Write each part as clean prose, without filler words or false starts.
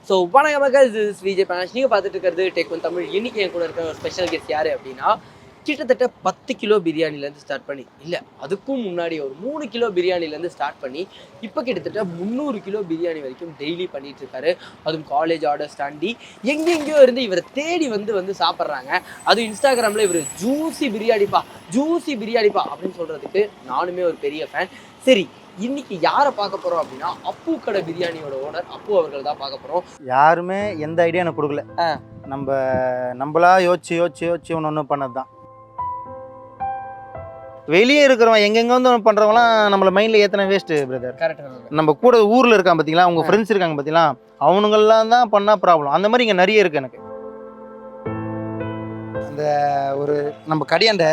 So வணக்கம் மக்கள், இது விஜய் பனாஷ். நீங்கள் பார்த்துட்டு இருக்கிறது டேக் ஒன் தமிழ். இன்னைக்கு என் கூட இருக்கிற ஒரு ஸ்பெஷல் கெஸ்ட் யார் அப்படின்னா, கிட்டத்தட்ட 10 கிலோ பிரியாணிலேருந்து ஸ்டார்ட் பண்ணி, இல்லை அதுக்கும் முன்னாடி ஒரு 3 கிலோ பிரியாணிலேருந்து ஸ்டார்ட் பண்ணி இப்போ கிட்டத்தட்ட 300 கிலோ பிரியாணி வரைக்கும் டெய்லி பண்ணிட்டு இருக்காரு. அதுவும் காலேஜ் ஆர்டர்ஸ் தாண்டி எங்கெங்கேயோ இருந்து இவரை தேடி வந்து சாப்பிட்றாங்க. அதுவும் இன்ஸ்டாகிராமில் இவர் ஜூசி பிரியாணிப்பா அப்படின்னு சொல்கிறதுக்கு நானுமே ஒரு பெரிய ஃபேன். சரி, இன்னைக்கு யாரை பார்க்க போறோம் அப்படின்னா, அப்பு கடை பிரியாணியோட ஓனர் அப்பு அவர்கள் தான் பார்க்க போறோம். யாருமே எந்த ஐடியா எனக்கு கொடுக்கல. நம்மளா யோசிச்சு ஒன்று பண்ணது தான். வெளியே இருக்கிறவன் எங்கெங்க வந்து ஒன்று பண்ணுறவங்களாம் நம்மளை மைண்டில் ஏற்றின வேஸ்ட்டு பிரதர். கரெக்டாக. நம்ம கூட ஊரில் இருக்கான் பார்த்தீங்களா, அவங்க ஃப்ரெண்ட்ஸ் இருக்காங்க பார்த்தீங்களா, அவனுங்கெல்லாம் தான் பண்ணால் ப்ராப்ளம். அந்த மாதிரி இங்கே நிறைய இருக்குது எனக்கு. அந்த ஒரு நம்ம கடையாண்ட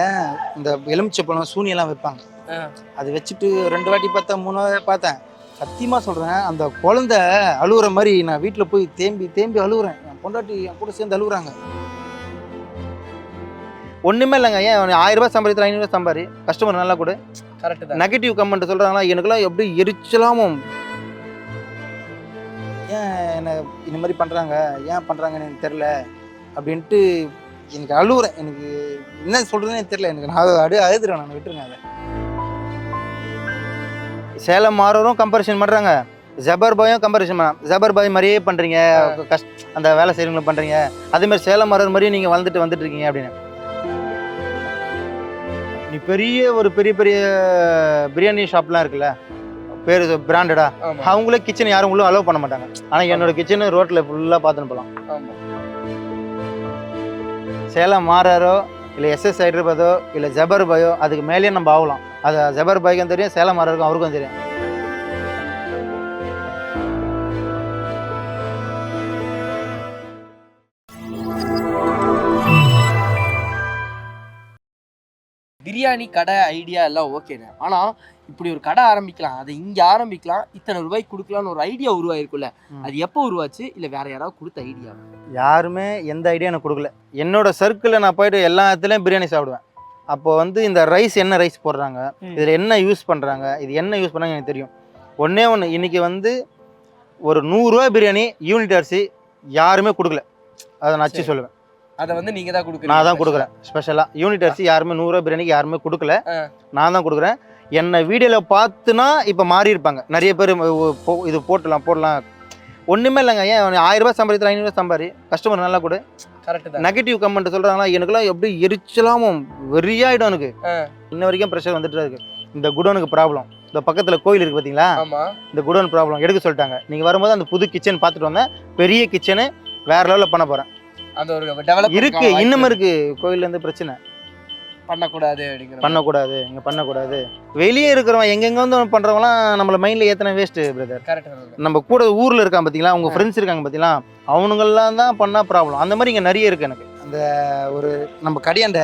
இந்த எலுமிச்சப்பழம் சூனியெல்லாம் வைப்பாங்க. அது வச்சுட்டு 2 வாட்டி பார்த்தேன், 3 வாட்டி பார்த்தேன். சத்தியமாக சொல்கிறேன், அந்த குழந்தை அழுகுற மாதிரி நான் வீட்டில் போய் தேம்பி அழுகுறேன். என் பொண்டாட்டி என் கூட சேர்ந்து அழுகுறாங்க. ஒன்றுமே இல்லைங்க. ஏன் 1000 ரூபாய் சம்பாதித்து 500 ரூபாய் சம்பாதி, கஸ்டமர் நல்லா கொடு. கரெக்டு. நெகட்டிவ் கமெண்ட் சொல்கிறாங்களா, எனக்குலாம் எப்படி எரிச்சலாமும். ஏன் என்னை இந்த மாதிரி பண்ணுறாங்க, ஏன் பண்ணுறாங்கன்னு எனக்கு தெரில அப்படின்ட்டு எனக்கு அழுகுறேன். எனக்கு என்ன சொல்கிறதுன்னு தெரில. எனக்கு நான் அழுதுறேன். நான் விட்டுருங்க. அதை சேலம் மாறவரும் கம்பேரிசன் பண்ணுறாங்க, ஜபர் பாயும் கம்பேரிசன் பண்ண. ஜபர் பாய் மாதிரியே பண்ணுறீங்க, அந்த வேலை செய்கிறவங்களும் பண்ணுறீங்க, அதேமாதிரி சேலம் மாறவர் மாதிரியே நீங்கள் வந்துட்டு இருக்கீங்க அப்படின்னு. நீ பெரிய பிரியாணி ஷாப்லாம் இருக்குல்ல, பேர் பிராண்டடா, அவங்களே கிச்சன் யாரும் உள்ள அலோவ் பண்ண மாட்டாங்க. ஆனால் என்னோட கிச்சனு ரோட்டில் ஃபுல்லாக பார்த்துன்னு போகலாம். சேலம் மாறாரோ இல்லை எஸ்எஸ் ஹைதராபாதோ இல்லை ஜபர் பாயோ, அதுக்கு மேலேயே நம்ம ஆகலாம். அது ஜபர் பாய்க்கும் தெரியும், சேலம் மாறாருக்கும் அவருக்கும் தெரியும். பிரியாணி கடை ஐடியா எல்லாம் ஓகேண்ணே. ஆனால் இப்படி ஒரு கடை ஆரம்பிக்கலாம், அதை இங்கே ஆரம்பிக்கலாம், இத்தனை ரூபாய்க்கு கொடுக்கலான்னு ஒரு ஐடியா உருவாயிருக்குல்ல, அது எப்போ உருவாச்சு? இல்லை வேற யாராவது கொடுத்த ஐடியா? யாருமே எந்த ஐடியா எனக்கு கொடுக்கல. என்னோட சர்க்கிளில் நான் போயிட்டு எல்லா இடத்துலையும் பிரியாணி சாப்பிடுவேன். அப்போ வந்து இந்த ரைஸ் என்ன ரைஸ் போடுறாங்க, இதில் என்ன யூஸ் பண்ணுறாங்க, இது என்ன யூஸ் பண்ணாங்க எனக்கு தெரியும். ஒன்றே இன்றைக்கி வந்து ஒரு 100 ரூபா பிரியாணி யூனிட் அரிசி யாருமே கொடுக்கல. அதை நான் வச்சு சொல்லுவேன். அதை வந்து நீங்கள் தான் கொடுக்குறீங்க? நான் தான் கொடுக்குறேன். ஸ்பெஷலாக யூனிட் அரிசி யாருமே 100 ரூபா பிரியாணிக்கு யாருமே கொடுக்கல, நான் தான் கொடுக்குறேன். என்னை வீடியோவில் பார்த்துனா இப்போ மாறி இருப்பாங்க நிறைய பேர். இது போடலாம் ஒன்றுமே இல்லைங்க. ஏன் 1000 ரூபாய் சம்பாதித்து 500 ரூபாய் சம்பாதி, கஸ்டமர் நல்லா கொடு. கரெக்டு. நெகட்டிவ் கமெண்ட் சொல்கிறாங்களா, எனக்குலாம் எப்படி எரிச்சலாமும் வெறியாயிடும். எனக்கு இன்ன வரைக்கும் ப்ரெஷர் வந்துட்டு இருக்கு. இந்த குடோனுக்கு ப்ராப்ளம், இந்த பக்கத்தில் கோயில் இருக்குது பார்த்தீங்களா, இந்த குடோன் ப்ராப்ளம் எடுக்க சொல்லிட்டாங்க. நீங்கள் வரும்போது அந்த புது கிச்சன் பார்த்துட்டு வந்தேன். பெரிய கிச்சனு வேற லெவலில் பண்ண போகிறேன். அந்த ஒரு டெவலப் இருக்கு, இன்னும் இருக்கு. கோயிலேருந்து பிரச்சனை பண்ணக்கூடாது, இங்கே பண்ணக்கூடாது. வெளியே இருக்கிறவன் எங்கெங்க வந்து பண்ணுறவங்களாம் நம்மளை மைண்டில் ஏற்றின வேஸ்ட்டு பிரதர். கரெக்டாக. நம்ம கூட ஊரில் இருக்கான் பார்த்தீங்களா, அவங்க ஃப்ரெண்ட்ஸ் இருக்காங்க பார்த்தீங்களா, அவனுங்கெல்லாம் தான் பண்ணால் ப்ராப்ளம். அந்த மாதிரி இங்கே நிறைய இருக்குது எனக்கு. அந்த ஒரு நம்ம கடையாண்ட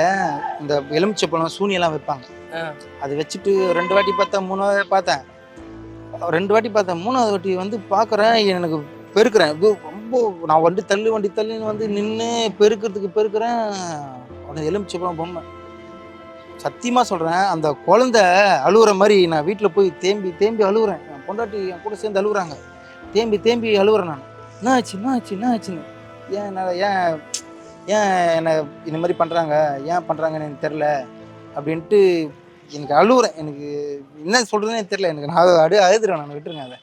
இந்த எலுமிச்சப்பழம் சூனியெல்லாம் வைப்பாங்க. அது வச்சுட்டு 2 வாட்டி பார்த்தேன், 3 வாட்டி பார்த்தேன். 2 வாட்டி பார்த்தேன், 3வது வாட்டி வந்து பார்க்குறேன். எனக்கு பெருக்கிறேன். ரொம்ப நான் வண்டி தள்ளுன்னு வந்து நின்று பெருக்கிறேன். உடனே எலுமிச்சப்பழம் பொம்மை. சத்தியமாக சொல்கிறேன், அந்த குழந்தை அழுகுற மாதிரி நான் வீட்டில் போய் தேம்பி அழுகுறேன். என் பொண்டாட்டி என் கூட சேர்ந்து அழுகுறாங்க. தேம்பி அழுகுறேன். நான் என்ன ஆச்சுன்னு ஏன் என்னை இந்த மாதிரி பண்ணுறாங்க, ஏன் பண்ணுறாங்கன்னு எனக்கு தெரில அப்படின்ட்டு எனக்கு அழுகுறேன். எனக்கு என்ன சொல்கிறதுன்னு எனக்கு தெரில. எனக்கு நான் அழுதுறேன். நான் விட்டுருங்க. அதை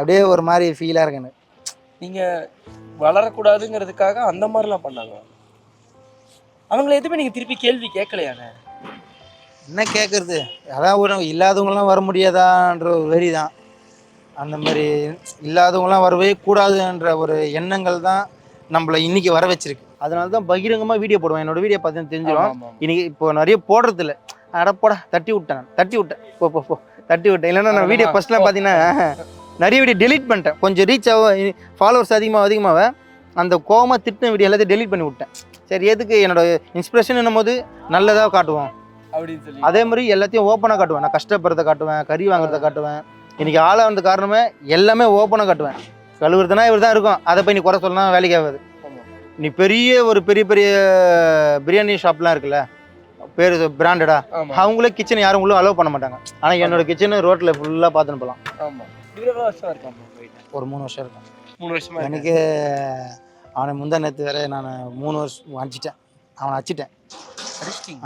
அப்படியே ஒரு மாதிரி ஃபீலாக இருக்கு எனக்கு. நீங்கள் வளரக்கூடாதுங்கிறதுக்காக அந்த மாதிரிலாம் பண்ணாங்க. அவங்கள எதுவுமே நீங்கள் திருப்பி கேள்வி கேட்கலையாண்ணே? என்ன கேட்குறது, அதான் ஒரு இல்லாதவங்களாம் வர முடியாதான்ற ஒரு வெறி தான். அந்த மாதிரி இல்லாதவங்களாம் வரவே கூடாதுன்ற ஒரு எண்ணங்கள் தான் நம்மளை இன்றைக்கி வர வச்சிருக்கு. அதனால தான் பகிரங்கமாக வீடியோ போடுவேன். என்னோடய வீடியோ பார்த்து தெரிஞ்சிடும். இன்றைக்கி இப்போ நிறைய போடுறதில்ல. அடப்போடா தட்டி விட்டேன் போ தட்டி விட்டேன். இல்லைன்னா நான் வீடியோ ஃபஸ்ட்லாம் பார்த்தீங்கன்னா நிறைய வீடியோ டெலிட் பண்ணிட்டேன். கொஞ்சம் ரீச் ஆகும், ஃபாலோவர்ஸ் அதிகமாக அந்த கோவமாக திட்டின வீடியோ எல்லாத்தையும் டெலிட் பண்ணி விட்டேன். சரி, எதுக்கு என்னோட இன்ஸ்பிரேஷன் என்னும் போது நல்லதாக காட்டுவோம் அப்படின்னு சொல்லி அதே மாதிரி எல்லாத்தையும் ஓப்பனாக காட்டுவேன். நான் கஷ்டப்படுறத காட்டுவேன், கறி வாங்குறத காட்டுவேன். இன்றைக்கி ஆளாக வந்து காரணமே எல்லாமே ஓப்பனாக காட்டுவேன். கழுவுறதுனா இவர் தான் இருக்கும், அதை போய் நீ குறை சொல்லலாம் வேலைக்கு ஆகாது. நீ பெரிய பிரியாணி ஷாப்லாம் இருக்குல்ல, பேர் பிராண்டடா, அவங்களே கிச்சன் யாரும் உள்ள அலோவ் பண்ண மாட்டாங்க. ஆனால் என்னோட கிச்சனு ரோட்டில் ஃபுல்லாக பார்த்துன்னு போகலாம். ஒரு 3 வருஷம் இருக்கும். 3 வருஷமா எனக்கு அவனை முந்தா நேற்று வேற நான் 3 வருஷம் அடிச்சிட்டேன், அவனை அடிச்சிட்டேன்.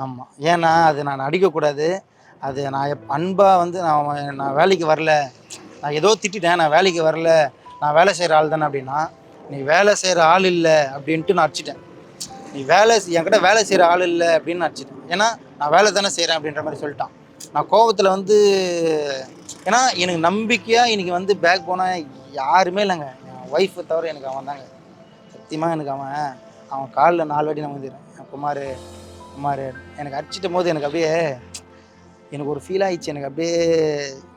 ஆமாம், ஏன்னா அது நான் அடிக்கக்கூடாது. அது நான் அன்பாக வந்து நான் வேலைக்கு வரல, நான் ஏதோ திட்டேன், நான் வேலைக்கு வரல, நான் வேலை செய்கிற ஆள் தானே அப்படின்னா, நீ வேலை செய்கிற ஆள் இல்லை அப்படின்ட்டு நான் அடிச்சிட்டேன். நீ என்கிட்ட வேலை செய்கிற ஆள் இல்லை அப்படின்னு நான் அடிச்சிட்டேன். ஏன்னா நான் வேலை தானே செய்கிறேன் அப்படின்ற மாதிரி சொல்லிட்டான். நான் கோபத்தில் வந்து, ஏன்னா எனக்கு நம்பிக்கையாக இன்றைக்கி வந்து பேக் போனால் யாருமே இல்லைங்க, என் ஒய்ஃபை தவிர எனக்கு அவன் தாங்க. சத்தியமாக எனக்கு அவன் காலில் 4 வாட்டி நான் வந்துடுறேன். குமார் குமார் எனக்கு அடிச்சிட்டும் போது எனக்கு அப்படியே எனக்கு ஒரு ஃபீல் ஆகிடுச்சு. எனக்கு அப்படியே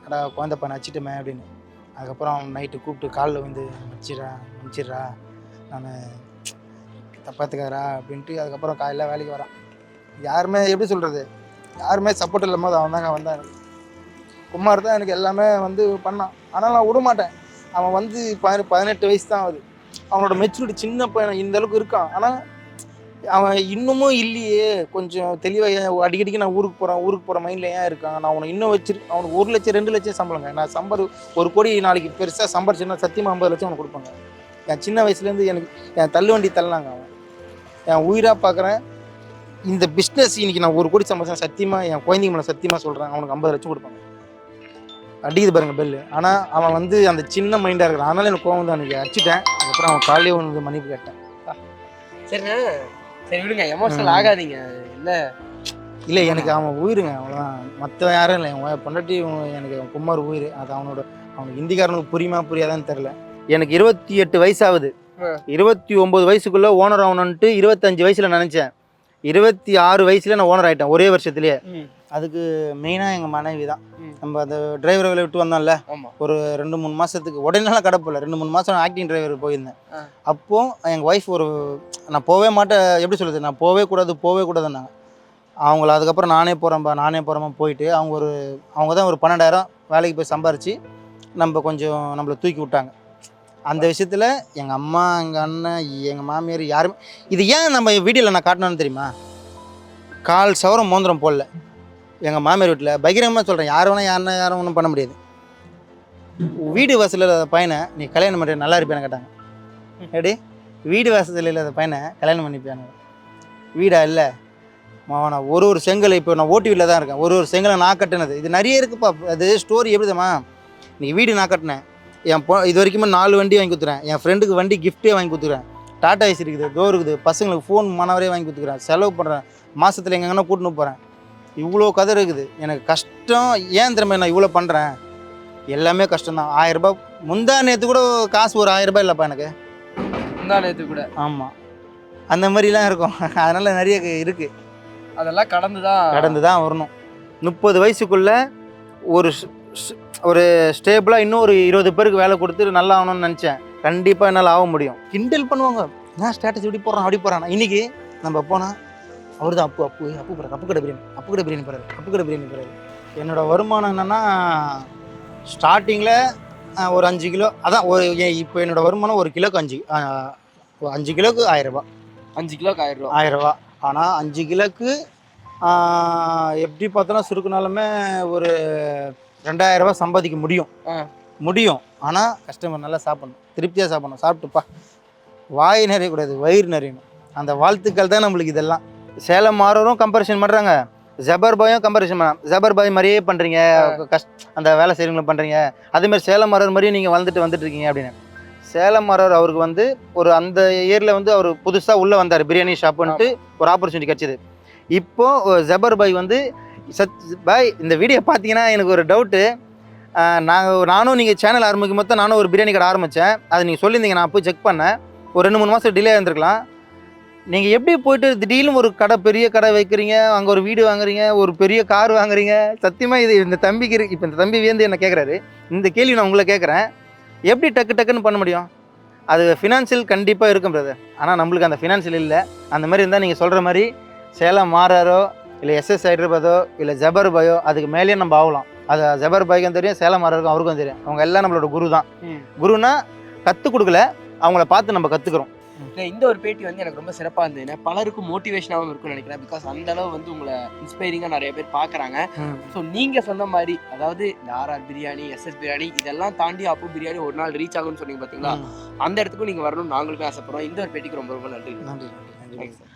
கடா குழந்தை பண்ண அடிச்சிட்டுமே அப்படின்னு. அதுக்கப்புறம் அவன் நைட்டு கூப்பிட்டு காலில் வந்து மன்னிச்சிடுறா, நான் தப்பாத்துக்காரா அப்படின்ட்டு. அதுக்கப்புறம் காலையில் வேலைக்கு வரான். யாருமே எப்படி சொல்கிறது, யாருமே சப்போர்ட் இல்லாமல் போது அவன் தாங்க வந்தான். குமார் தான் எனக்கு எல்லாமே வந்து பண்ணான். ஆனால் நான் விட மாட்டேன். அவன் வந்து 18 வயசு தான் ஆகுது. அவனோட மெச்சூரிட்டி சின்ன பையன் இந்த அளவுக்கு இருக்கான். ஆனால் அவன் இன்னமும் இல்லையே, கொஞ்சம் தெளிவாக அடிக்கடிக்கு நான் ஊருக்கு போகிற மைண்டில் ஏன் இருக்கான். நான் அவனை இன்னும் அவனுக்கு 1 லட்சம் 2 லட்சம் சம்பளங்க. நான் 1 கோடி நாளைக்கு பெருசாக சம்பாரிச்சுன்னா சத்தியமாக 50 லட்சம் அவனுக்கு கொடுப்பாங்க. என் சின்ன வயசுலேருந்து எனக்கு என் தள்ளுவண்டி தள்ளினாங்க. அவன் என் உயிராக பார்க்குறேன். இந்த பிஸ்னஸ் இன்னைக்கு நான் 1 கோடி சம்பாதிச்சேன், சத்தியமாக என் குழந்தைங்க மேலே சத்தியமாக சொல்கிறேன், அவனுக்கு 50 லட்சம் கொடுப்பாங்க. அடிக்குது பாருங்க பெல்லு. ஆனால் அவன் வந்து அந்த சின்ன மைண்டாக இருக்கிறான். அதனால எனக்கு கோவம் வந்து அன்றைக்கி அடிச்சிட்டேன். அதுக்கப்புறம் அவன் காலையே வந்து மன்னிப்பு கேட்டேன். சரிண்ணா, சரி விடுங்க, எமோஷனல் ஆகாதீங்க. இல்லை எனக்கு அவன் உயிருங்க, அவ்வளோதான். மற்றவன் யாரும் இல்லை. என் பொண்டாட்டி எனக்கு குமார் உயிர். அது அவனுக்கு ஹிந்திக்காரனுக்கு புரியுமா புரியாதான்னு தெரில. எனக்கு 28 வயசு ஆகுது. 29 வயசுக்குள்ளே ஓனர் ஆகணுன்ட்டு 25 வயசில் நினச்சேன். 26 வயசுல நான் ஓனர் ஆகிட்டேன் ஒரே வருஷத்துலேயே. அதுக்கு மெயினாக எங்கள் மனைவி தான். நம்ம அந்த டிரைவர் வேலை விட்டு வந்தோம்ல, ஒரு 2-3 மாதத்துக்கு உடனேலாம் கடை போகல, 2-3 மாதம் ஆக்டிங் டிரைவர் போயிருந்தேன். அப்போது எங்கள் ஒய்ஃப் நான் போகவே மாட்டேன், எப்படி சொல்கிறது, நான் போகவே கூடாதுன்னாங்க. அவங்கள அதுக்கப்புறம் நானே போகிறேம்மா போயிட்டு அவங்க தான் ஒரு 12,000 வேலைக்கு போய் சம்பாரித்து நம்மளை தூக்கி விட்டாங்க. அந்த விஷயத்தில் எங்கள் அம்மா, எங்கள் அண்ணன், எங்கள் மாமியார் யாருமே இது ஏன் நம்ம வீடியோவில் நான் காட்டணும்னு தெரியுமா? 1/4 சவரம் மோந்திரம் போடல எங்கள் மாமியார் வீட்டில். பகிரங்கமாக சொல்கிறேன், யாரும் ஒன்றும் பண்ண முடியாது. வீடு வாசலில் இல்லாத பையனை நீ கல்யாணம் பண்ணுற நல்லா இருப்பேன்னு கேட்டாங்க. எப்படி வீடு வாசலில் இல்லாத பையனை கல்யாணம் பண்ணிப்பேன்? வீடா இல்லை மாவனா, ஒரு செங்கலை இப்போ நான் ஓடிவியில் தான் இருக்கேன். ஒரு செங்கலை நான் கட்டினது இது நிறைய இருக்குப்பா. அது ஸ்டோரி எப்படிதாம்மா, இன்றைக்கி வீடு நான் கட்டினேன். இது வரைக்குமே 4 வண்டி வாங்கி கொடுத்துறேன். என் ஃப்ரெண்டுக்கு வண்டி கிஃப்ட்டே வாங்கி கொடுத்துக்கிறேன். டாடா ஏசி இருக்குது, டோர் இருக்குது, பசங்களுக்கு ஃபோன் மனவரே வாங்கி கொடுத்துக்கிறேன். செலவு பண்ணுறேன், மாதத்தில் எங்கன்னா கூட்டின்னு போகிறேன். இவ்வளோ கதை இருக்குது. எனக்கு கஷ்டம் ஏன் திறமை நான் இவ்வளோ பண்ணுறேன், எல்லாமே கஷ்டம்தான். 1000 ரூபாய் முந்தா நேற்று கூட காசு ஒரு 1000 ரூபாய் இல்லைப்பா எனக்கு. முந்தா நேற்று கூட ஆமாம், அந்த மாதிரிலாம் இருக்கும். அதனால் நிறைய இருக்குது. அதெல்லாம் கடந்து தான் வரணும். 30 வயசுக்குள்ளே ஒரு ஸ்டேபிளாக இன்னும் ஒரு 20 பேருக்கு வேலை கொடுத்து நல்லா ஆகணும்னு நினச்சேன். கண்டிப்பாக என்னால் ஆக முடியும். கிண்டல் பண்ணுவாங்க, நான் ஸ்டேட்டஸ் இப்படி போடுறான். இன்றைக்கி நம்ம போனால் அவர் தான் அப்பு போகிறார், அப்பு கடை பிரியாணி போகிறாரு. என்னோடய வருமானம் என்னென்னா, ஸ்டார்டிங்கில் ஒரு 5 கிலோ, அதான் இப்போ என்னோடய வருமானம் 1 கிலோக்கு 5 கிலோக்கு 1000 ரூபா. 5 கிலோக்கு 1000 ரூபா. ஆனால் 5 கிலோக்கு எப்படி பார்த்தோன்னா சுருக்குனாலுமே ஒரு 2000 ரூபா சம்பாதிக்க முடியும். ஆனால் கஸ்டமர் நல்லா சாப்பிடணும், திருப்தியாக சாப்பிடணும். சாப்பிட்டுப்பா வாய் நிறையக்கூடாது, வயிறு நிறையணும். அந்த வாழ்த்துக்கள் தான் நம்மளுக்கு. இதெல்லாம் சேலம் மாறரும் கம்பேரிசன் பண்ணுறாங்க, ஜபர் பாயும் கம்பேரிசன் பண்ண. ஜபர் பாய் மாதிரியே பண்ணுறீங்க, அந்த வேலை செய்கிறவங்களும் பண்ணுறீங்க, அதேமாதிரி சேலம் மாறர் மாதிரியே நீங்கள் வந்துட்டு இருக்கீங்க அப்படின்னு. சேலம் மாறர் அவருக்கு அந்த இயரில் அவர் புதுசாக உள்ளே வந்தார், பிரியாணி ஷாப்புன்ட்டு ஒரு ஆப்பர்ச்சுனிட்டி கிடச்சிது. இப்போது ஜபர் பாய் பாய் இந்த வீடியோ பார்த்தீங்கன்னா எனக்கு ஒரு டவுட்டு. நானும் நீங்கள் சேனல் ஆரம்பிக்கும் போது நானும் ஒரு பிரியாணி கடை ஆரம்பித்தேன். அது நீங்கள் சொல்லியிருந்தீங்க, நான் போய் செக் பண்ணேன். ஒரு 2-3 மாதம் டிலே இருந்திருக்கலாம். நீங்கள் எப்படி போய்ட்டு திடீர்னு ஒரு பெரிய கடை வைக்கிறீங்க, அங்கே ஒரு வீடு வாங்குறீங்க, ஒரு பெரிய கார் வாங்குறீங்க? சத்தியமாக இது இந்த தம்பிக்கு இருக்குது. இப்போ இந்த தம்பி என்ன கேட்குறாரு, இந்த கேள்வி நான் உங்களை கேட்குறேன், எப்படி டக்குன்னு பண்ண முடியும்? அது ஃபினான்ஷியல் கண்டிப்பாக இருக்கும் பிரதர். ஆனால் நம்மளுக்கு அந்த ஃபினான்ஷியல் இல்லை. அந்த மாதிரி இருந்தால் நீங்கள் சொல்கிற மாதிரி சேலம் மாறாரோ இல்லை SS ஹைதராபாதோ இல்லை ஜபர் பாயோ அதுக்கு மேலேயே நம்ம ஆகலாம். அது ஜபர் பாய்க்கும் தெரியும், சேலம் மாறருக்கும் அவருக்கும் தெரியும். அவங்க எல்லாம் நம்மளோட குரு தான். குருனா கற்றுக் கொடுக்கல, அவங்கள பார்த்து நம்ம கற்றுக்குறோம். இந்த ஒரு பேட்டி வந்து எனக்கு ரொம்ப சிறப்பாக இருந்ததுன்னா பலருக்கும் மோட்டிவேஷனாகவும் இருக்கும்னு நினைக்கிறேன். பிகாஸ் அந்த அளவு வந்து உங்களை இன்ஸ்பைரிங்காக நிறைய பேர் பார்க்குறாங்க. ஸோ நீங்கள் சொன்ன மாதிரி அதாவது இந்த ஆர்ஆர் பிரியாணி, எஸ்எஸ் பிரியாணி இதெல்லாம் தாண்டி அப்பு பிரியாணி ஒரு நாள் ரீச் ஆகும்னு சொன்னீங்க பார்த்தீங்களா, அந்த இடத்துக்கும் நீங்கள் வரணும்னு நாங்களுமே ஆசைப்படுறோம். இந்த ஒரு பேட்டிக்கு ரொம்ப ரொம்ப நன்றி. நன்றி. Thanks sir.